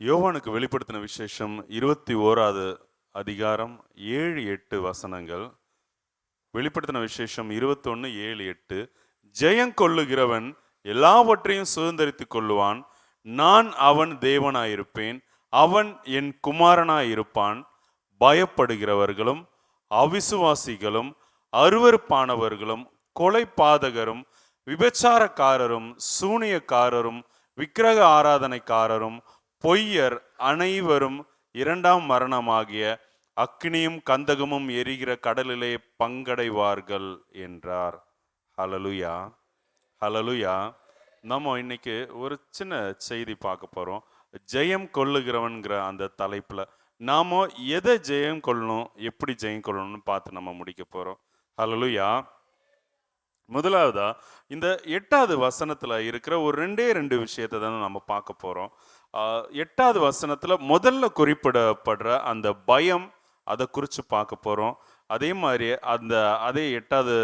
யோவானுக்கு வெளிப்படுத்தின விசேஷம் 21வது அதிகாரம் 7-8 வசனங்கள். வெளிப்படுத்தின விசேஷம் 21:7-8. ஜெயங்கொள்ளுகிறவன் எல்லாவற்றையும் சுதந்தரித்துக் கொள்ளுவான். நான் அவன் தேவனாயிருப்பேன், அவன் என் குமாரனாயிருப்பான். பயப்படுகிறவர்களும் அவிசுவாசிகளும் அருவருப்பானவர்களும் கொலைபாதகரும் விபச்சாரக்காரரும் சூனியக்காரரும் விக்கிரக ஆராதனைக்காரரும் பொய்யர் அனைவரும் இரண்டாம் மரணமாகிய அக்னியும் கந்தகமும் எரிகிற கடலிலே பங்கடைவார்கள் என்றார். ஹல்லேலூயா, ஹல்லேலூயா. நம்ம இன்னைக்கு ஒரு சின்ன செய்தி பார்க்க போறோம். ஜெயம் கொள்ளுகிறவன்கிற அந்த தலைப்புல நாம எதை ஜெயம் கொள்ளணும், எப்படி ஜெயம் கொள்ளணும்னு பார்த்து நம்ம முடிக்க போறோம். ஹல்லேலூயா. முதலாவதா இந்த 8வது வசனத்துல இருக்கிற ஒரு ரெண்டு விஷயத்தை தான் நம்ம பார்க்க போறோம். 8வது வசனத்துல முதல்ல குறிப்பிடப்படுற அந்த பயம், அதை குறித்து பார்க்க போறோம். அதே மாதிரி அதே 8வது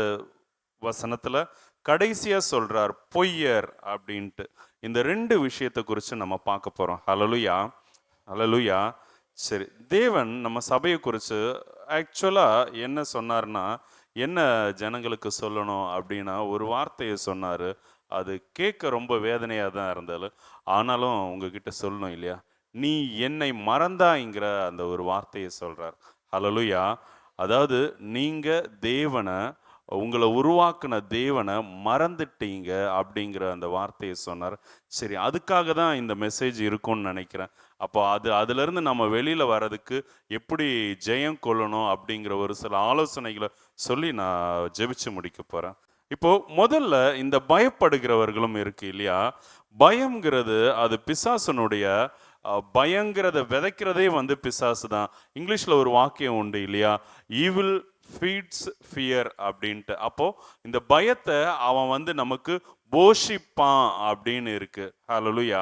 வசனத்துல கடைசியா சொல்றார் பொய்யர் அப்படின்ட்டு. இந்த ரெண்டு விஷயத்தை குறித்து நம்ம பார்க்க போறோம். ஹல்லேலூயா, ஹல்லேலூயா. சரி, தேவன் நம்ம சபையை குறித்து ஆக்சுவலா என்ன சொன்னார்னா, என்ன ஜனங்களுக்கு சொல்லணும் அப்படின்னா ஒரு வார்த்தையை சொன்னார். அது கேட்க ரொம்ப வேதனையாக தான் இருந்தாலும், ஆனாலும் உங்ககிட்ட சொல்லணும் இல்லையா, நீ என்னை மறந்தாங்கிற அந்த ஒரு வார்த்தையை சொல்கிறார். ஹல்லேலூயா. அதாவது நீங்கள் தேவனை, உங்களை உருவாக்குன தேவனை மறந்துட்டீங்க அப்படிங்கிற அந்த வார்த்தையை சொன்னார். சரி, அதுக்காக தான் இந்த மெசேஜ் இருக்கும்னு நினைக்கிறேன். அப்போ அதுலேருந்து நம்ம வெளியில் வர்றதுக்கு எப்படி ஜெயம் கொள்ளணும் அப்படிங்கிற ஒரு சில ஆலோசனைகளை சொல்லி நான் ஜெபிச்சு முடிக்க போகிறேன். இப்போ முதல்ல இந்த பயப்படுகிறவர்களும் இருக்கு இல்லையா. பயம்ங்கிறது அது பிசாசனுடைய பயங்கிறத விதைக்கிறதே பிசாசு தான். இங்கிலீஷில் ஒரு வாக்கியம் உண்டு இல்லையா, ஈவில் ஃபீட்ஸ் ஃபியர் அப்படின்ட்டு. அப்போ இந்த பயத்தை அவன் நமக்கு போஷிப்பான் அப்படின்னு இருக்கு. ஹல்லேலூயா.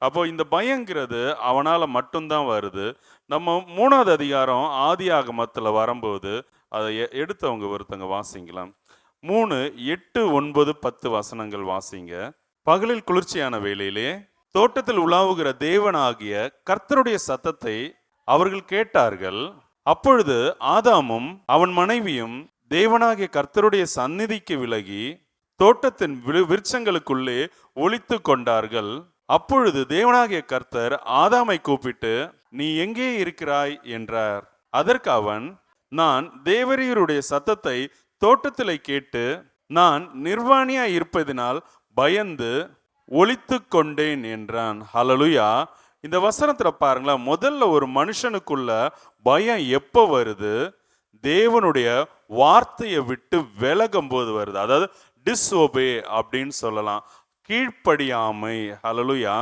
அப்போ இந்த பயங்கிறது அவனால் மட்டும்தான் வருது. நம்ம 3வது அதிகாரம் ஆதியாகமத்தில் வரும்போது அதை எடுத்தவங்க ஒருத்தங்க வாசிங்களா. 3, 8, 9, 10 வசனங்கள் வாசிங்க. பகலில் குளிர்ச்சியான வேளையிலே தோட்டத்தில் உலாவுகிற தேவனாகிய கர்த்தருடைய சத்தத்தை அவர்கள் கேட்டார்கள். அப்பொழுது ஆதாமும் அவன் மனைவியும் தேவனாகிய கர்த்தருடைய சந்நிதிக்கு விலகி தோட்டத்தின் விருட்சங்களுக்குள்ளே ஒளித்து கொண்டார்கள். அப்பொழுது தேவனாகிய கர்த்தர் ஆதாமை கூப்பிட்டு, நீ எங்கே இருக்கிறாய் என்றார். அதற்கு அவன், நான் தேவரீருடைய சத்தத்தை தோட்டத்திலே கேட்டு நான் நிர்வாணியா இருப்பதினால் பயந்து ஒளித்து கொண்டேன் என்றான். ஹல்லேலூயா. இந்த வசனத்துல பாருங்களேன், முதல்ல ஒரு மனுஷனுக்குள்ள பயம் எப்போ வருது, தேவனுடைய வார்த்தையை விட்டு விலகும் போது வருது. அதாவது டிஸ்ஓபே அப்படின்னு சொல்லலாம், கீழ்ப்படியாமை. ஹல்லேலூயா.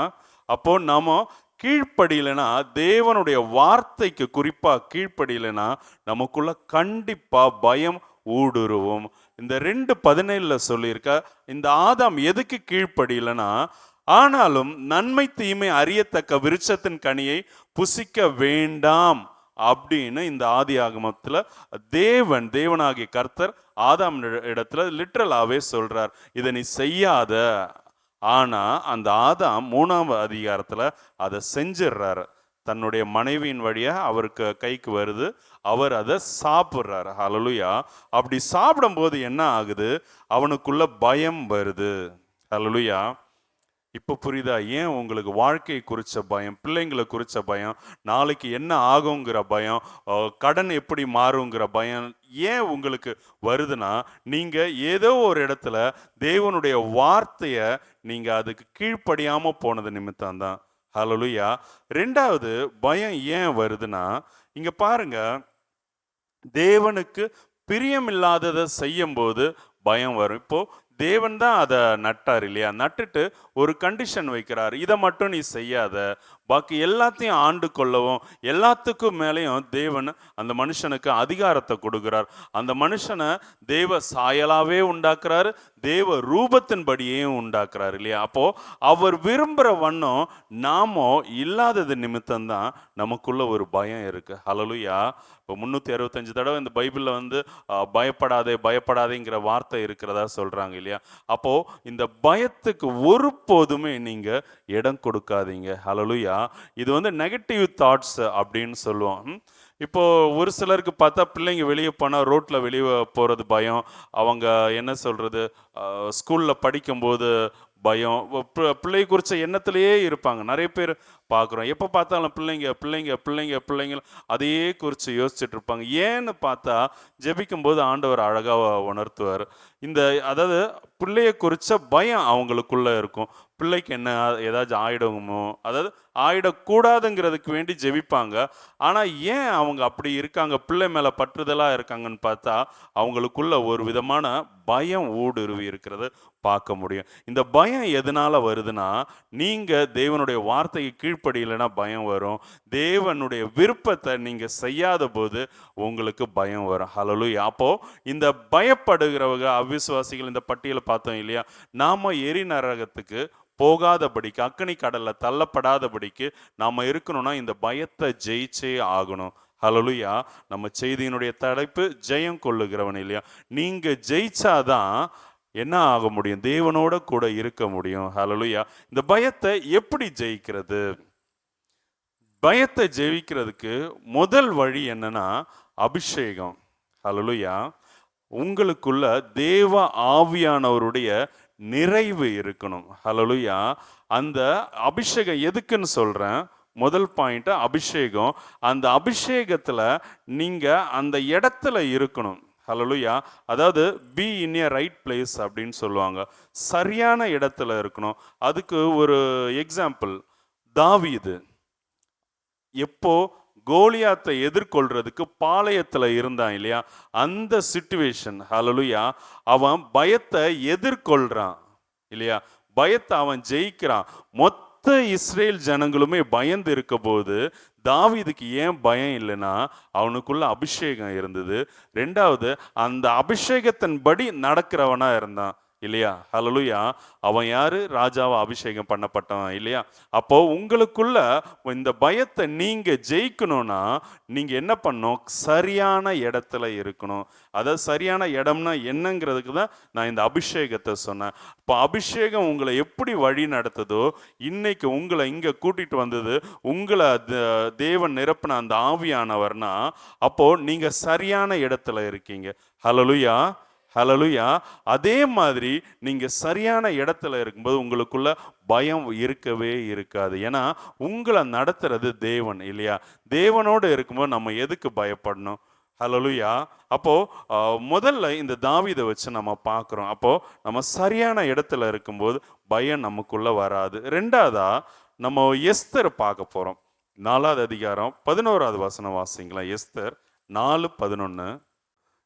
அப்போ நாம கீழ்ப்படியலைன்னா, தேவனுடைய வார்த்தைக்கு குறிப்பா கீழ்ப்படியலைன்னா நமக்குள்ள கண்டிப்பா பயம் ஊடுருவும். இந்த 2:17 சொல்லியிருக்க, இந்த ஆதாம் எதுக்கு கீழ்ப்படியலைன்னா, ஆனாலும் நன்மை தீமை அறியத்தக்க விருட்சத்தின் கனியை புசிக்க வேண்டாம் அப்படின்னு இந்த ஆதியாகமத்துல தேவனாகிய கர்த்தர் ஆதாம் இடத்துல லிட்டரலாவே சொல்றார், இதை நீ செய்யாத. ஆனா அந்த ஆதாம் 3வது அதிகாரத்துல அதை செஞ்சிடுறாரு. தன்னுடைய மனைவியின் வழியா அவருக்கு கைக்கு வருது, அவர் அதை சாப்பிட்றாரு. ஹல்லேலூயா. அப்படி சாப்பிடும்போது என்ன ஆகுது, அவனுக்குள்ள பயம் வருது. ஹல்லேலூயா. இப்போ புரியுதா ஏன் உங்களுக்கு வாழ்க்கையை குறித்த பயம், பிள்ளைங்களை குறித்த பயம், நாளைக்கு என்ன ஆகுங்கிற பயம், கடன் எப்படி மாறுங்கிற பயம் ஏன் உங்களுக்கு வருதுன்னா, நீங்கள் ஏதோ ஒரு இடத்துல தேவனுடைய வார்த்தையை நீங்கள் அதுக்கு கீழ்ப்படியாமல் போனது நிமித்தம் தான். ஹல்லேலூயா. 2வது பயம் ஏன் வருதுன்னா, இங்கே பாருங்க, தேவனுக்கு பிரியமில்லாததை செய்யும் போது பயம் வரும். இப்போ தேவன் தான் அதை நட்டார் இல்லையா, நட்டுட்டு ஒரு கண்டிஷன் வைக்கிறார், இதை மட்டும் நீ செய்யாத, பாக்கி எல்லாத்தையும் ஆண்டு கொள்ளவும், எல்லாத்துக்கும் மேலேயும் தேவன் அந்த மனுஷனுக்கு அதிகாரத்தை கொடுக்கிறார். அந்த மனுஷனை தேவ சாயலாவே உண்டாக்குறாரு, தேவ ரூபத்தின்படியே உண்டாக்குறாரு இல்லையா. அப்போ அவர் விரும்புகிற வண்ணம் நாமோ இல்லாதது நிமித்தம்தான் நமக்குள்ள ஒரு பயம் இருக்கு. ஹல்லேலூயா. இப்போ 365 தடவை இந்த பைபிளில் பயப்படாதே பயப்படாதேங்கிற வார்த்தை இருக்கிறதா சொல்றாங்க இல்லையா. அப்போ இந்த பயத்துக்கு ஒருபோதுமே நீங்க இடம் கொடுக்காதீங்க. ஹல்லேலூயா. இது வந்து நெகட்டிவ் தாட்ஸ் அப்படின்னு சொல்லுவோம். இப்போ ஒரு சிலருக்கு பார்த்தா பிள்ளைங்க வெளியே போனால் ரோட்டில் வெளியே போகிறது பயம். அவங்க என்ன சொல்கிறது, ஸ்கூலில் படிக்கும்போது பயம், பிள்ளை குறித்த எண்ணத்திலேயே இருப்பாங்க. நிறைய பேர் பார்க்குறோம். எப்போ பார்த்தாலும் பிள்ளைங்க பிள்ளைங்க பிள்ளைங்க பிள்ளைங்க அதையே குறித்து யோசிச்சுட்டு இருப்பாங்க. ஏன்னு பார்த்தா ஜெபிக்கும்போது ஆண்டவர் அழகாக உணர்த்துவார். அதாவது பிள்ளைய குறித்த பயம் அவங்களுக்குள்ள இருக்கும். பிள்ளைக்கு என்ன ஏதாச்சும் ஆயிடுமோ, அதாவது ஆயிடக்கூடாதுங்கிறதுக்கு வேண்டி ஜெபிப்பாங்க. ஆனால் ஏன் அவங்க அப்படி இருக்காங்க, பிள்ளை மேலே பற்றுதலாக இருக்காங்கன்னு பார்த்தா அவங்களுக்குள்ள ஒரு விதமான பயம் ஊடுருவி இருக்கிறது பார்க்க முடியும். இந்த பயம் எதனால வருதுன்னா, நீங்கள் தேவனுடைய வார்த்தைக்கு கீழ்ப்படியலைன்னா பயம் வரும். தேவனுடைய விருப்பத்தை நீங்கள் செய்யாத போது உங்களுக்கு பயம் வரும். ஹல்லேலூயா. அப்போ இந்த பயப்படுகிறவங்க அவிசுவாசிகள் இந்த பட்டியலை பார்த்தோம் இல்லையா, நாம எரி நரகத்துக்கு போகாதபடிக்கு, அக்கினி கடல்ல தள்ளப்படாதபடிக்கு நாம இருக்கணும்னா இந்த பயத்தை ஜெயிச்சே ஆகணும். ஹல்லேலூயா. நம்ம செய்தியினுடைய தலைப்பு ஜெயம் கொள்ளுகிறவன் இல்லையா. நீங்க ஜெயிச்சாதான் என்ன ஆக முடியும், தேவனோட கூட இருக்க முடியும். ஹல்லேலூயா. இந்த பயத்தை எப்படி ஜெயிக்கிறது? பயத்தை ஜெயிக்கிறதுக்கு முதல் வழி என்னன்னா அபிஷேகம். ஹல்லேலூயா. உங்களுக்குள்ள தேவ ஆவியானவருடைய நிறைவு இருக்கணும். ஹல்லேலூயா. அந்த அபிஷேகம் எதுக்குன்னு சொல்றேன். முதல் பாயிண்ட் அபிஷேகம். அந்த அபிஷேகத்துல நீங்க அந்த இடத்துல இருக்கணும். ஹல்லேலூயா. அதாவது be in a right place அப்படின்னு சொல்லுவாங்க. சரியான இடத்துல இருக்கணும். அதுக்கு ஒரு எக்ஸாம்பிள் தாவீது எப்போ கோலியாத்தை எதிர்கொள்றதுக்கு பாளையத்துல இருந்தான் இல்லையா, அந்த சிச்சுவேஷன். ஹல்லேலூயா. அவன் பயத்தை எதிர்கொள்றான் இல்லையா, பயத்தை அவன் ஜெயிக்கிறான். மொத்த இஸ்ரேல் ஜனங்களுமே பயந்து இருக்க போது தாவீதுக்கு ஏன் பயம் இல்லைன்னா அவனுக்குள்ள அபிஷேகம் இருந்தது. ரெண்டாவது, அந்த அபிஷேகத்தின்படி நடக்கிறவனா இருந்தான் இல்லையா. ஹல்லேலூயா. அவன் யாரு, ராஜாவா அபிஷேகம் பண்ணப்பட்டவன் இல்லையா. அப்போ உங்களுக்குள்ள இந்த பயத்தை நீங்க ஜெயிக்கணும்னா நீங்க என்ன பண்ணணும், சரியான இடத்துல இருக்கணும். அதாவது சரியான இடம்னா என்னங்கிறதுக்கு தான் நான் இந்த அபிஷேகத்தை சொன்னேன். இப்போ அபிஷேகம் உங்களை எப்படி வழி நடத்துதோ, இன்னைக்கு உங்களை இங்க கூட்டிட்டு வந்தது உங்களை தேவன் நிரப்பின அந்த ஆவியானவர்னா, அப்போ நீங்க சரியான இடத்துல இருக்கீங்க. ஹல்லேலூயா. ஹல்லேலூயா. அதே மாதிரி நீங்க சரியான இடத்துல இருக்கும்போது உங்களுக்குள்ள பயம் இருக்கவே இருக்காது. ஏன்னா உங்களை நடத்துறது தேவன் இல்லையா. தேவனோடு இருக்கும்போது நம்ம எதுக்கு பயப்படணும்? ஹல்லேலூயா. அப்போ முதல்ல இந்த தாவீதை வச்சு நம்ம பார்க்குறோம். அப்போ நம்ம சரியான இடத்துல இருக்கும்போது பயம் நமக்குள்ள வராது. ரெண்டாவதா நம்ம எஸ்தர் பார்க்க போறோம். 4வது அதிகாரம் 11வது வசனம் வாசிங்களா. எஸ்தர் 4:11.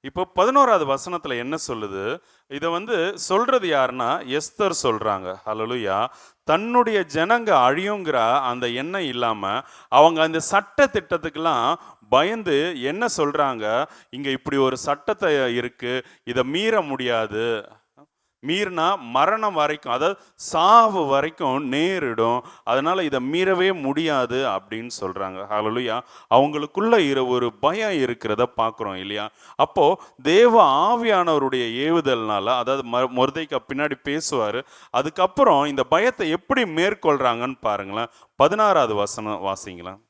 இப்போ 11வது வசனத்துல என்ன சொல்லுது, இதை சொல்றது யாருன்னா எஸ்தர் சொல்றாங்க. ஹல்லேலூயா. தன்னுடைய ஜனங்க அழியுங்கிற அந்த எண்ணம் இல்லாம அவங்க அந்த சட்ட திட்டத்துக்கெல்லாம் பயந்து என்ன சொல்றாங்க, இங்க இப்படி ஒரு சட்டத்தை இருக்கு, இதை மீற முடியாது, மீறினா மரணம் வரைக்கும், அதாவது சாவு வரைக்கும் நேரிடும், அதனால இதை மீறவே முடியாது அப்படின்னு சொல்றாங்க. ஹல்லேலூயா. அவங்களுக்குள்ள ஒரு பயம் இருக்கிறத பார்க்குறோம் இல்லையா. அப்போ தேவ ஆவியானவருடைய ஏவுதல்னால, அதாவது மொர்தெக்காய் பின்னாடி பேசுவாரு, அதுக்கப்புறம் இந்த பயத்தை எப்படி மேற்கொள்றாங்கன்னு பாருங்களேன். 16வது வசனம் வாசிங்களேன்.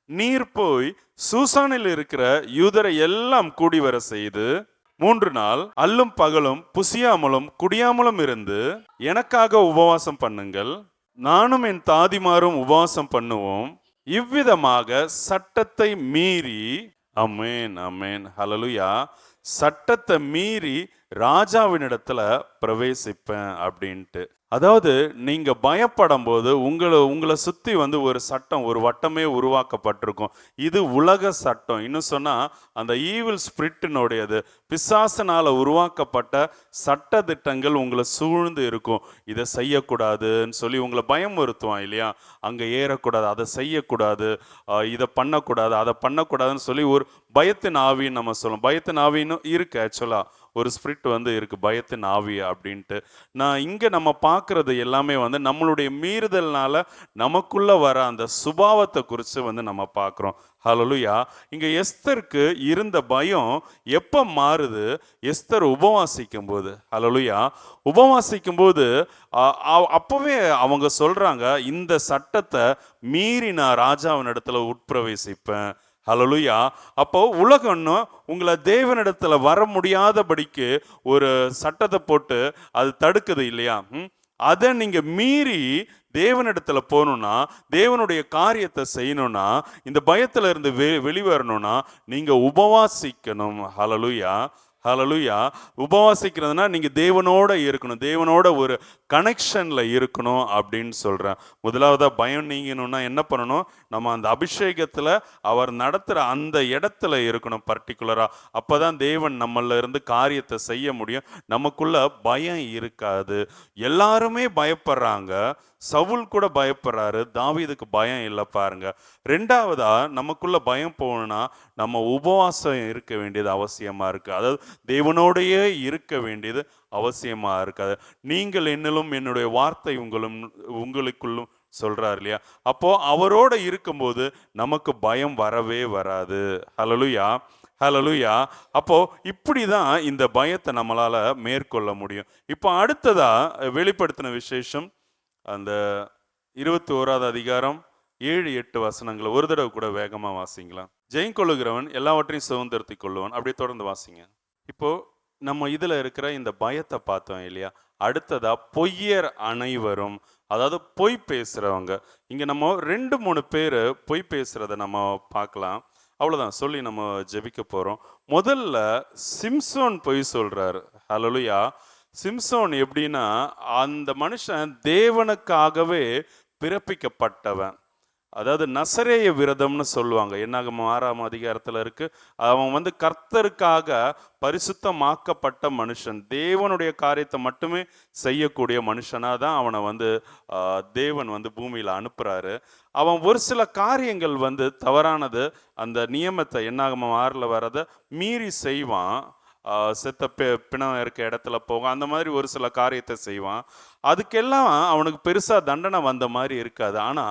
நீர் போய் சூசானில் இருக்கிற யூதரை எல்லாம் கூடி வர செய்து 3 நாள் அல்லும் பகலும் புசியாமலும் குடியாமலும் இருந்து எனக்காக உபவாசம் பண்ணுங்கள், நானும் என் தாதிமாரும் உபவாசம் பண்ணுவோம், இவ்விதமாக சட்டத்தை மீறி, அமேன் அமேன் ஹல்லேலூயா, சட்டத்தை மீறி ராஜாவினிடத்துல பிரவேசிப்பேன் அப்படின்ட்டு. அதாவது நீங்க பயப்படும் போது உங்களை சுத்தி ஒரு சட்டம், ஒரு வட்டமே உருவாக்கப்பட்டிருக்கும். இது உலக சட்டம். இன்னும் சொன்னா அந்த ஈவில் ஸ்பிரிட்டினுடையது, பிசாசனால உருவாக்கப்பட்ட சட்ட திட்டங்கள் உங்களை சூழ்ந்து இருக்கும். இதை செய்யக்கூடாதுன்னு சொல்லி உங்களை பயமுறுத்துவான் இல்லையா. அங்க ஏறக்கூடாது, அதை செய்யக்கூடாது, இதை பண்ணக்கூடாது, அதை பண்ணக்கூடாதுன்னு சொல்லி ஒரு பயத்தின் ஆவின்னு நம்ம சொல்லணும். பயத்தின் ஆவின்னு இருக்கு ஆக்சுவலா ஒரு ஸ்பிரிட் வந்து இருக்கு, பயத்தின் ஆவி அப்படின்ட்டு. நான் இங்கே நம்ம பார்க்குறது எல்லாமே வந்து நம்மளுடைய மீறுதல்னால நமக்குள்ள வர அந்த சுபாவத்தை குறித்து வந்து நம்ம பார்க்குறோம். ஹalleluya. இங்கே எஸ்தருக்கு இருந்த பயம் எப்போ மாறுது? எஸ்தர் உபவாசிக்கும் போது. ஹalleluya. உபவாசிக்கும் போது அப்போவே அவங்க சொல்றாங்க, இந்த சட்டத்தை மீறி நான் ராஜாவின் இடத்துல உட்பிரவேசிப்பேன். ஹalleluya. அப்போ உலகம் உங்களை தேவனிடத்துல வர முடியாதபடிக்கு ஒரு சட்டத்தை போட்டு அது தடுக்குது இல்லையா? அதை நீங்க மீறி தேவனிடத்துல போகணும்னா, தேவனுடைய காரியத்தை செய்யணும்னா, இந்த பயத்துல இருந்து வெளிவரணும்னா நீங்க உபவாசிக்கணும். ஹalleluya. ஹalleluya. உபவாசிக்கிறதுனா நீங்க தேவனோட இருக்கணும், தேவனோட ஒரு கனெக்ஷன்ல இருக்கணும் அப்படின்னு சொல்றேன். முதலாவதா பயம் நீங்கணும்னா என்ன பண்ணணும்? நம்ம அந்த அபிஷேகத்துல அவர் நடத்துற அந்த இடத்துல இருக்கணும் பர்டிகுலரா. அப்பதான் தேவன் நம்மள இருந்து காரியத்தை செய்ய முடியும். நமக்குள்ள பயம் இருக்காது. எல்லாருமே பயப்படுறாங்க. சவுல் கூட பயப்படுறாரு, தாவீதுக்கு பயம் இல்லை பாருங்க. ரெண்டாவதா நமக்குள்ள பயம் போகணும்னா நம்ம உபவாசம் இருக்க வேண்டியது அவசியமா இருக்கு. அதாவது தேவனோடையே இருக்க வேண்டியது அவசியமா இருக்காது. நீங்கள் என்னிலும் என்னுடைய வார்த்தை உங்களுக்குள்ளும் சொல்றாரு இல்லையா? அப்போ அவரோட இருக்கும்போது நமக்கு பயம் வரவே வராது. ஹalleluya. ஹalleluya. அப்போ இப்படிதான் இந்த பயத்தை நம்மளால மேற்கொள்ள முடியும். இப்போ அடுத்ததா வெளிப்படுத்தின விசேஷம் அந்த 21வது அதிகாரம் 7-8 வசனங்களை ஒரு தடவை கூட வேகமா வாசிங்களா? ஜெயங்கொள்ளுகிறவன் எல்லாவற்றையும் சுதந்திரத்திக் கொள்ளுவான். அப்படியே தொடர்ந்து வாசிங்க. இப்போ நம்ம இதுல இருக்கிற இந்த பயத்தை பார்த்தோம் இல்லையா? அடுத்ததா பொய்யர் அனைவரும், அதாவது பொய் பேசுறவங்க. இங்க நம்ம 2-3 பேர் பொய் பேசுறத நம்ம பார்க்கலாம். அவ்வளவுதான் சொல்லி நம்ம ஜெபிக்க போறோம். முதல்ல சிம்சோன் பொய் சொல்றாரு. ஹalleluya. சிம்சோன் எப்படின்னா, அந்த மனுஷன் தேவனுக்காகவே பிறப்பிக்கப்பட்டவன். அதாவது நசரேய விரதம்னு சொல்லுவாங்க. என்னாகமம் 6ஆம் அதிகாரத்தில் இருக்கு. அவன் வந்து கர்த்தருக்காக பரிசுத்தமாக்கப்பட்ட மனுஷன், தேவனுடைய காரியத்தை மட்டுமே செய்யக்கூடிய மனுஷனாக தான் அவனை வந்து தேவன் வந்து பூமியில் அனுப்புறாரு. அவன் ஒரு சில காரியங்கள் வந்து தவறானது, அந்த நியமத்தை என்னாகமம் 6ல் வரதை மீறி செய்வான். செத்த பிணம் இருக்க இடத்துல போவான், அந்த மாதிரி ஒரு சில காரியத்தை செய்வான். அதுக்கெல்லாம் அவனுக்கு பெருசா தண்டனை வந்த மாதிரி இருக்காது. ஆனா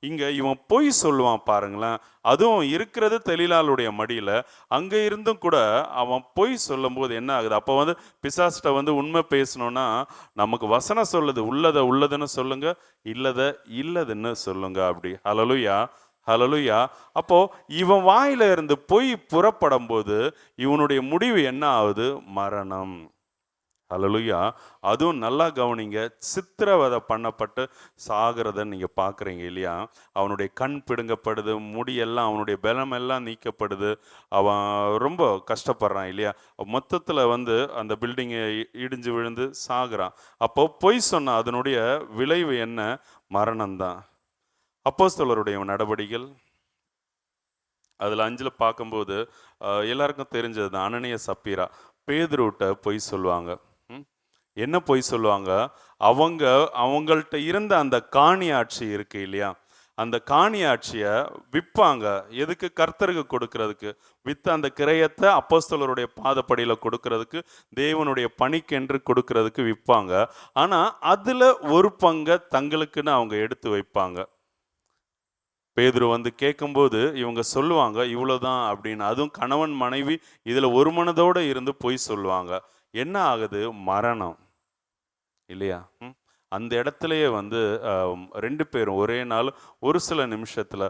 இங்க இவன் பொய் சொல்லுவான் பாருங்களேன். அதுவும் இருக்கிறது தெளிலாளுடைய மடியில. அங்க இருந்தும் கூட அவன் பொய் சொல்லும் போது என்ன ஆகுது? அப்போ வந்து பிசாசிட்ட வந்து உண்மை பேசணும்னா நமக்கு வசனம் சொல்லுது, உள்ளதை உள்ளதுன்னு சொல்லுங்க, இல்லத இல்லதுன்னு சொல்லுங்க. அப்படி ஹalleluya. ஹalleluya. அப்போ இவன் வாயில இருந்து பொய் புறப்படும் போது இவனுடைய முடிவு என்ன ஆகுது? மரணம். ஹalleluya. அதுவும் நல்லா கவனிங்க, சித்திரவதை பண்ணப்பட்டு சாகிறத நீங்க பார்க்குறீங்க இல்லையா? அவனுடைய கண் பிடுங்கப்படுது, முடியெல்லாம் அவனுடைய பலமெல்லாம் நீக்கப்படுது. அவன் ரொம்ப கஷ்டப்படுறான் இல்லையா? மொத்தத்தில் வந்து அந்த பில்டிங்கை இடிஞ்சு விழுந்து சாகுறான். அப்போ பொய் சொன்ன அதனுடைய விளைவு என்ன? மரணம்தான். அப்போஸ்தலருடைய நடவடிக்கைகள் அதில் 5 பார்க்கும்போது எல்லாருக்கும் தெரிஞ்சது தான். அனனியா சப்பீரா பேதுருட்ட பொய் சொல்லுவாங்க. என்ன பொய் சொல்லுவாங்க? அவங்கள்ட்ட இருந்த அந்த காணியாட்சி இருக்கு இல்லையா? அந்த காணியாட்சியை விற்பாங்க. எதுக்கு? கர்த்தருக்கு கொடுக்கறதுக்கு. விற்று அந்த கிரயத்தை அப்போஸ்தலருடைய பாதப்படியில் கொடுக்கறதுக்கு, தேவனுடைய பணிக்கென்று கொடுக்கறதுக்கு விற்பாங்க. ஆனால் அதில் ஒரு பங்கை தங்களுக்குன்னு அவங்க எடுத்து வைப்பாங்க. பேதுரு வந்து கேட்கும்போது இவங்க சொல்லுவாங்க இவ்வளோதான் அப்படின்னு. அதுவும் கணவன் மனைவி இதில் ஒரு மனதோடு இருந்து பொய் சொல்லுவாங்க. என்ன ஆகுது? மரணம் இல்லையா? அந்த இடத்துலையே வந்து 2 பேரும் ஒரே நாள் ஒரு சில நிமிஷத்தில்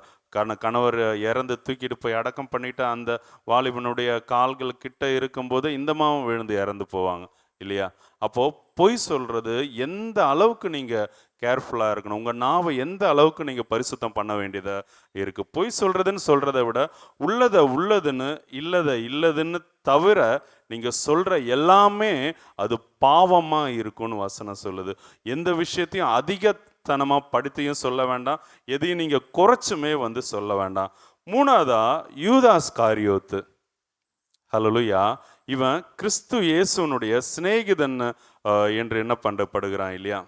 கணவர் இறந்து தூக்கிட்டு போய் அடக்கம் பண்ணிட்டு அந்த வாலிபனுடைய கால்கள் கிட்ட இருக்கும்போது இந்த மாவும் விழுந்து இறந்து போவாங்க இல்லையா? அப்போது பொய் சொல்கிறது எந்த அளவுக்கு நீங்கள் கேர்ஃபுல்லாக இருக்கணும், உங்கள் நாவை எந்த அளவுக்கு நீங்கள் பரிசுத்தம் பண்ண வேண்டியதாக இருக்குது. பொய் சொல்கிறதுன்னு சொல்கிறத விட உள்ளதை உள்ளதுன்னு இல்லதை இல்லதுன்னு தவிர நீங்கள் சொல்கிற எல்லாமே அது பாவமாக இருக்கும்னு வசனம் சொல்லுது. எந்த விஷயத்தையும் அதிகத்தனமாக படித்தையும் சொல்ல வேண்டாம், எதையும் நீங்கள் குறைச்சுமே வந்து சொல்ல வேண்டாம். 3வதா யூதாஸ் காரியோத்து. ஹல்லேலூயா. இவன் கிறிஸ்து இயேசுனுடைய சிநேகிதன் என்று என்ன பண்ணப்படுகிறான் இல்லையா?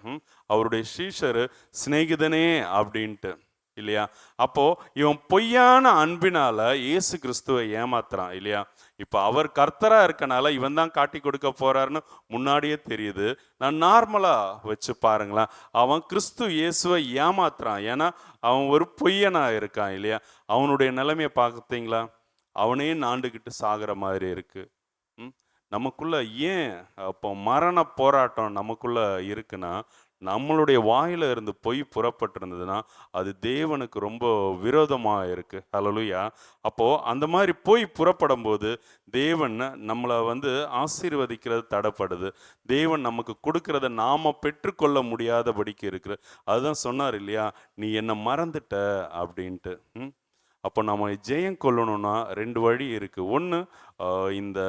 அவருடைய சீஷரு சிநேகிதனே அப்படின்ட்டு இல்லையா? அப்போ இவன் பொய்யான அன்பினால இயேசு கிறிஸ்துவை ஏமாத்துறான் இல்லையா? இப்போ அவர் கர்த்தரா இருக்கனால இவன் தான் காட்டி கொடுக்க போறாருன்னு முன்னாடியே தெரியுது. நான் நார்மலா வச்சு பாருங்களேன், அவன் கிறிஸ்து இயேசுவை ஏமாத்துறான். ஏன்னா அவன் ஒரு பொய்யனா இருக்கான் இல்லையா? அவனுடைய நிலைமையை பார்த்தீங்களா? அவனே நாண்டுகிட்டு சாகிற மாதிரி இருக்கு. நமக்குள்ள ஏன் அப்போ மரண போராட்டம் நமக்குள்ள இருக்குன்னா, நம்மளுடைய வாயில இருந்து பொய் புறப்பட்டிருந்ததுன்னா அது தேவனுக்கு ரொம்ப விரோதமா இருக்கு. ஹல்லேலூயா. அப்போ அந்த மாதிரி பொய் புறப்படும் போது தேவன் நம்மளை ஆசீர்வதிக்கிறது தடைப்படுது. தேவன் நமக்கு கொடுக்கறத நாம பெற்றுக்கொள்ள முடியாதபடிக்கு இருக்கு. அதுதான் சொன்னார் இல்லையா, நீ என்னை மறந்துட்ட அப்படின்ட்டு. அப்போ நம்ம ஜெயம் கொள்ளணும்னா 2 வழி இருக்குது. ஒன்று, இந்த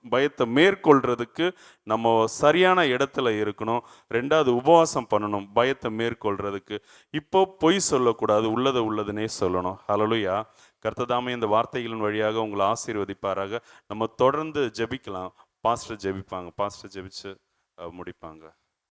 பயத்தை மேற்கொள்றதுக்கு நம்ம சரியான இடத்துல இருக்கணும். 2வது, உபவாசம் பண்ணணும் பயத்தை மேற்கொள்றதுக்கு. இப்போ பொய் சொல்லக்கூடாது, உள்ளதை உள்ளதுனே சொல்லணும். ஹல்லேலூயா. கர்த்ததாமே இந்த வார்த்தைகளின் வழியாக உங்களை ஆசீர்வதிப்பாராக. நம்ம தொடர்ந்து ஜெபிக்கலாம். பாஸ்டர் ஜெபிப்பாங்க. பாஸ்டர் ஜெபிச்சு முடிப்பாங்க.